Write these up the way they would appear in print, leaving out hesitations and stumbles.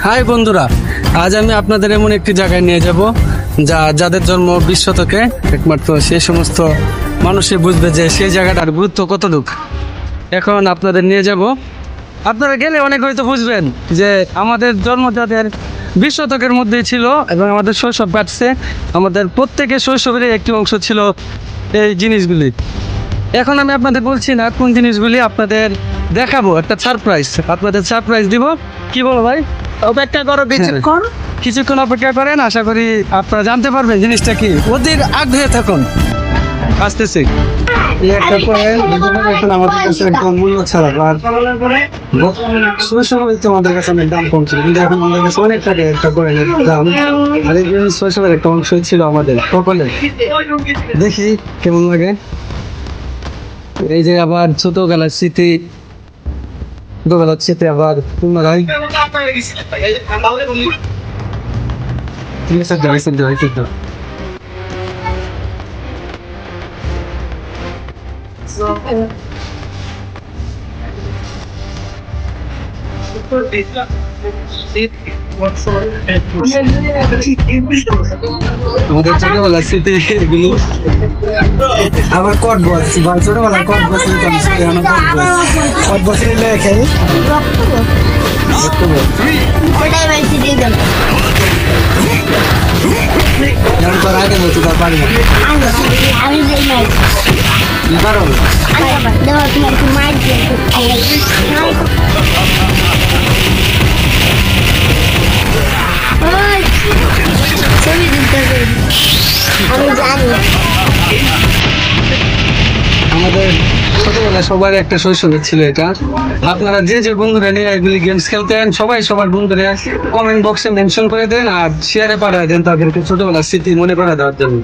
High বন্ধুরা, আজ আমি আপনাদের এমন একটি জায়গায় নিয়ে যাব যাদের জন্ম 20 শতকে, একমাত্র সেই সমস্ত মানুষই বুঝবে যে সেই জায়গাটার গুরুত্ব কতটুকু। এখন আপনাদের নিয়ে যাব, আপনারা গেলে অনেক হয়তো বুঝবেন যে আমাদের জন্ম যাদের 20 শতকের মধ্যেই ছিল এবং আমাদের শৈশব কাটছে, আমাদের প্রত্যেকের শৈশবের একটি অংশ ছিল এই জিনিসগুলি। এখন আমি আপনাদের বলছি না কোন জিনিসগুলি, আপনাদের দেখাবো, একটা সারপ্রাইজ, আপনাদের সারপ্রাইজ দিব। কি বলো ভাই? অপেক্ষা করো কিছুক্ষণ অপেক্ষা করেন, আশা করি আপনারা জানতে পারবেন জিনিসটা কি। ওদের আগ্রহে থাকুন, আসতেছি। আমাদের কাছে একদম মূল্য ছাড়া আমাদের কাছে অনেক দাম কম ছিল, কিন্তু এখন আমাদের কাছে অনেক টাকা একটা করে দাম। আর এই শৈশবের একটা অংশ ছিল আমাদের সকলে। দেখি কেমন লাগে। এই যে আবার ছোটবেলার স্মৃতি, ছোটবেলার স্মৃতি আবার পুনরায় আমাদের ছোটবেলার স্মৃতি এগুলো। আবার কট বস, ছোটবেলার কট বস কট বস খেয়ে আগে বলছি তার পারি আমাদের ছোটবেলায় সবার একটা শৈশবের ছিল এটা। আপনারা যে যে বন্ধুরা নিয়ে এগুলি গেমস খেলতেন, সবাই সবার বন্ধুরা কমেন্ট বক্সে মেনশন করে দেন আর শেয়ারে পাঠায় দেন তাদেরকে ছোটবেলার স্মৃতি মনে করে দেওয়ার জন্য।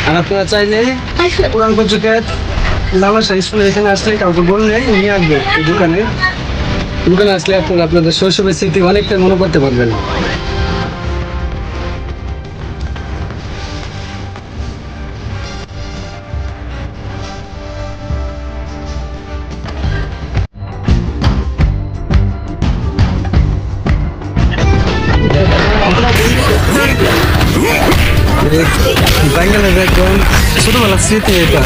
আর আপনারা চাইলে পুরান পঞ্চায়েত লামাশা স্কুলে এখানে আসলে কাউকে বললে নিয়ে আসবে দোকানে আসলে আপনারা আপনাদের শৈশবের স্মৃতি অনেকটা মনে করতে পারবেন। বাঙালির একদম ছোটবেলার স্মৃতি এটা।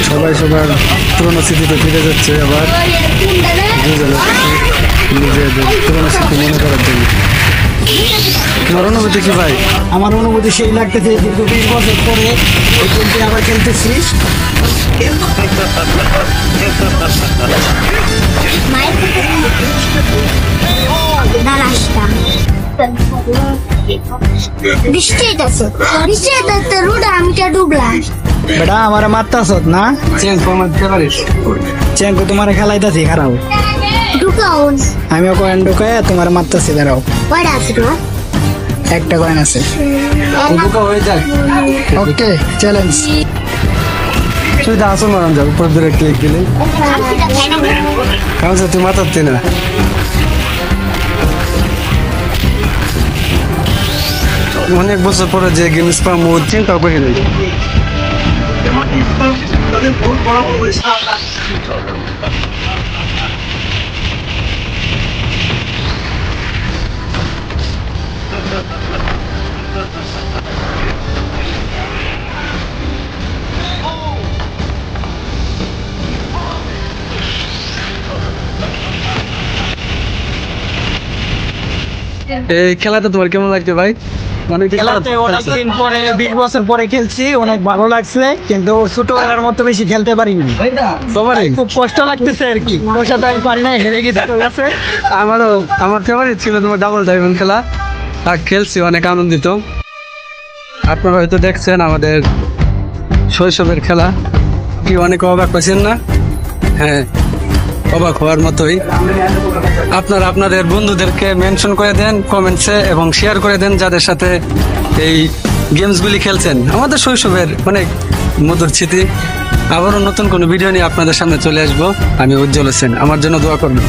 সবাই সবার পুরোনো স্মৃতিতে ফিরে যাচ্ছে, আবার নিজেদের পুরোনো স্মৃতি মনে করার জন্য। তোমার অনুভূতি কি ভাই? আমার অনুভূতি সেই লাগতেছে, দীর্ঘ 20 বছর পরে আবার খেলতেছিস। বেটা আমার মারতাছ না? চেঙ্কু তোমার খেলাইতাছি, খারাপ আমিও কয়েন ঢুকাই তোমার মারতাছি। দাঁড়াও, একটা কয়েন আছে। ওকে, চ্যালেঞ্জ। তুই তো আসল মারান যাও, উপর দূরে ক্লিক দিলে কারণ তুই মাতাতে না। অনেক বছর পরে যে গেমস পাবো চিন্তা করে নেই। এই খেলাটা তোমার কেমন লাগছে ভাই? খেলাতে অনেকদিন পরে 20 বছর পরে খেলছি, অনেক ভালো লাগছে, কিন্তু ছোটবেলার মতো বেশি খেলতে পারিনি। খুব কষ্ট লাগতেছে আর কি, ওর সাথে আমি পারি না, হেরে গেছি। আমার ফেভারিট ছিল তোমার ডাবল ডায়মন্ড খেলা, আর খেলছি, অনেক আনন্দিত। আপনারা হয়তো দেখছেন আমাদের শৈশবের খেলা, কি অনেক অবাক পাচ্ছেন না? হ্যাঁ, অবাক হওয়ার মতোই। আপনারা আপনাদের বন্ধুদেরকে মেনশন করে দেন কমেন্টসে এবং শেয়ার করে দেন যাদের সাথে এই গেমসগুলি খেলছেন। আমাদের শৈশবের অনেক মধুর স্মৃতি। আবারও নতুন কোনো ভিডিও নিয়ে আপনাদের সামনে চলে আসবো। আমি উজ্জ্বল হোসেন, আমার জন্য দোয়া করবেন।